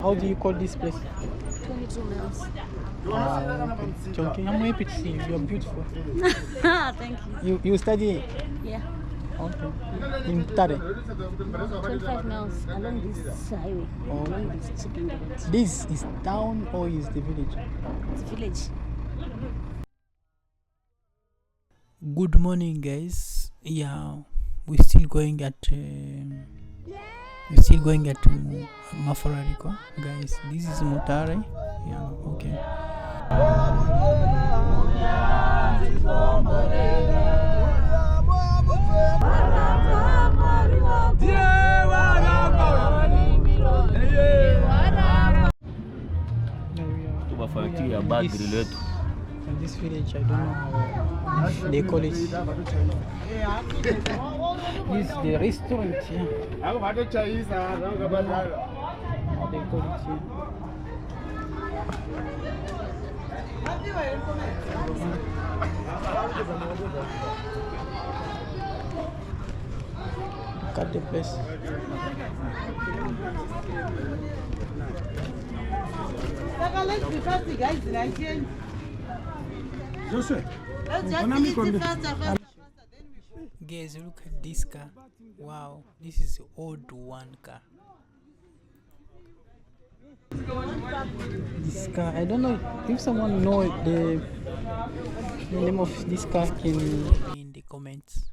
How do you call this place? 22 miles. Joking. I'm happy to see you. You're beautiful. Thank you. You study? Yeah. Okay. In Tare? 25 miles along this highway. Along this shipping road. This is town or is the village? It's village. Good morning, guys. Yeah, we're still going at Mafarariko, guys. This is Mutare. Yeah, okay. In this village, I don't know how they call it. This is the restaurant. Yeah. How they call it here. Look at the place. Josue. Guys, look at this car. Wow, this is the old one car. This car, I don't know if someone knows the name of this car in the comments.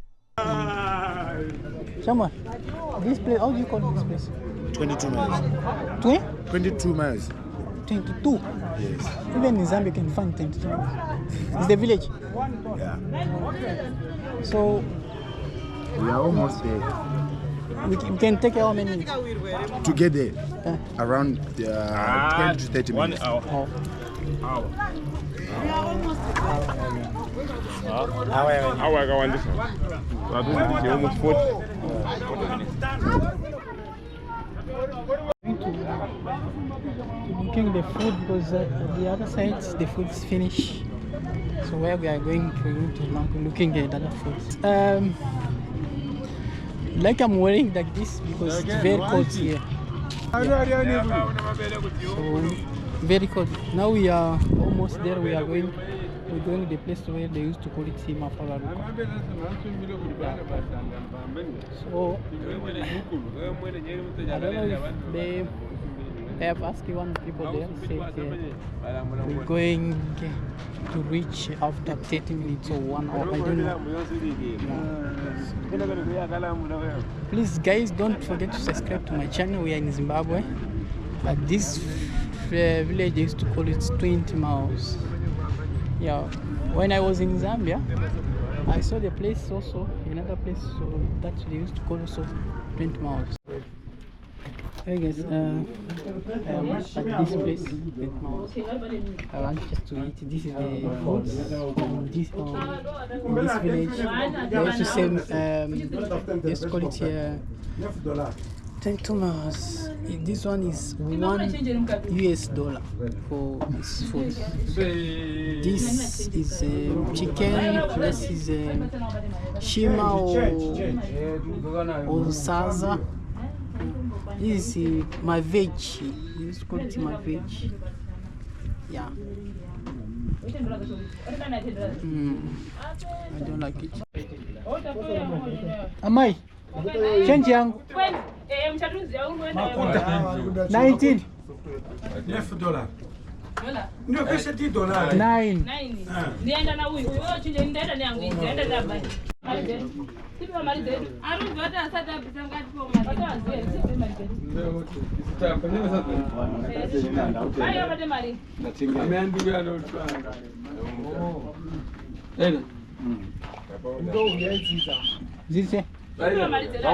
Shama, this place, how do you call this place? 22 miles. 22 miles. 22? Yes. Even in Zambia you can find 22 miles. It's the village? Yeah. So We are almost there. we can take how many minutes? To get there, around 20 to 30 minutes. 1 hour. Oh. Hour I want this one. So I do this almost 40 minutes. To looking the food because the other side the food is finished. So where we are going to looking at other foods. Like I'm wearing like this because it's very cold here. So very cold. Now we are almost there. We're going to the place where they used to call it Mafarariko. So I don't know if they have asked one people there, said we're going to reach after 30 minutes or 1 hour. I don't know. Please guys, don't forget to subscribe to my channel. We are in Zimbabwe. At this village they used to call it 20 miles. Yeah, when I was in Zambia I saw the place also, another place so that they used to call also 20 miles. Hey guys, I am at this place, 20 miles. I want just to eat. This is the food in this village. They used to say they used to call it here 22 miles. This one is $1 for this food. This is chicken, this is shima or saza. This is my veg. This is called my veg. Yeah. I don't like it. Amai, change yangu. 19. $9. Ndio pesa $10. 9. Nienda na huyu chinje ndaenda yangu ndaenda dabai. Sipo mali zetu. Arudi hata asata bisangati kwa mali. Hata azwe sipo mali zetu. Sitafanya sasa. Hayo bade mali. Ameandika ndo twanga. Ela. Ndio uyaisiza. Zise. Sipo mali zetu.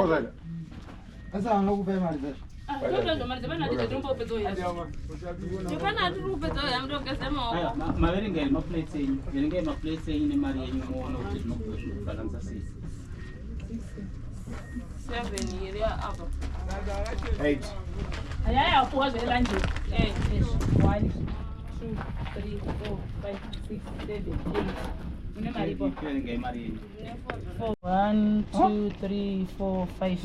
Sasa anakupa mali zetu. Ndio mali zetu na ndicho upezo ya. Chukana tu upezo ya mdo kasema. Maveringa ma plates yenyu. Yenenge ma plates yenyu ne mali yenyu muone ukuthi nokubalansa sisi. 7 year hapa. 8. Aya kwa zela nje. 1 2 3 4 5 6 7 8. Une mali po. Yenenge mali yenyu. 1 2 3 4 5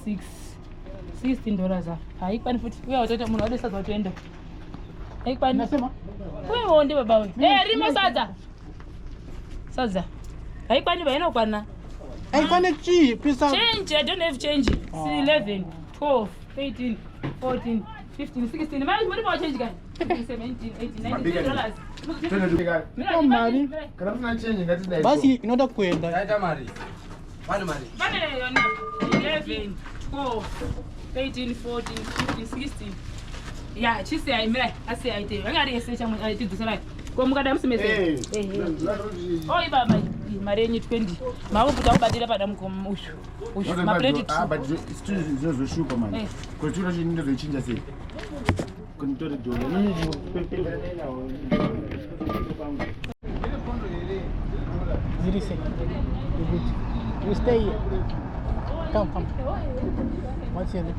6 $16 haikwani futi uye watoita munhu wade sadza watoenda haikwani Nasema? uyewo ndi baba we rimo sadza haikwani vainokwana Haifane chi, pesa. change. I don't have change. 11 12 13 14 15 16 mali muri kwa change gani 17 18 $19 Oh, mari. Kana mna change ngati dai. Basi inoda kwenda. Yaita mari. Mari mari. bane yona 11 12 13 14 15 16 ya chisi aimira asi aite ngari ese chamwe aitidzisara ko mukada musimese oi baba mari yenyu 20 makuti aubadira pada mukomo ushu maplate but still zozoshupa man. Kultura chini ndo zichinja sei. Kunitore dole. Zirise. You good. You stay here. Come. What's your name?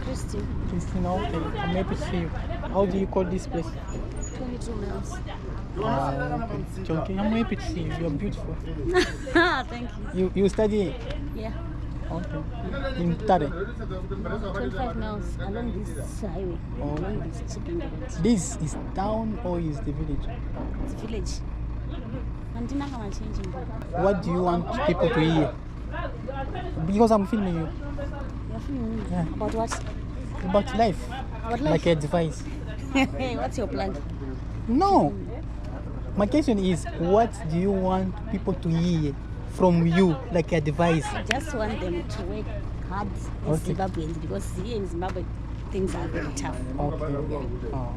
Christine, Christina, okay. I'm happy to see you. How do you call this place? 22 miles. Okay, I'm happy to see you. You're beautiful. Thank you. You study here? Yeah, Okay. In Tare? 25 miles along this highway. Oh. Along this chicken road. This is town or is the village? It's a village. Mandina kama changing. What do you want people to hear? Because I'm filming you. You're feeling me? Yeah. About what? About life. About Like life? advice. What's your plan? No. My question is, what do you want people to hear from you, like advice? I just want them to work hard as Okay. Zimbabweans because here in Zimbabwe things are very tough. Okay. Oh.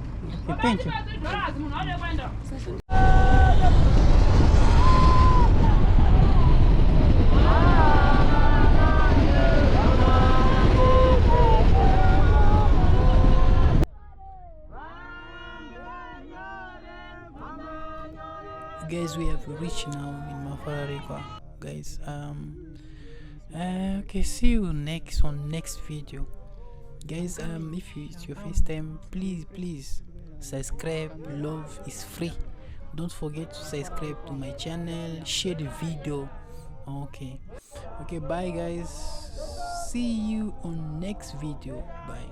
Okay, thank you. Guys, we have reached now in Mafararika. Guys, okay, see you on next video. Guys, if it's your first time, please subscribe. Love is free. Don't forget to subscribe to my channel, share the video. Okay, bye guys, see you on next video. Bye.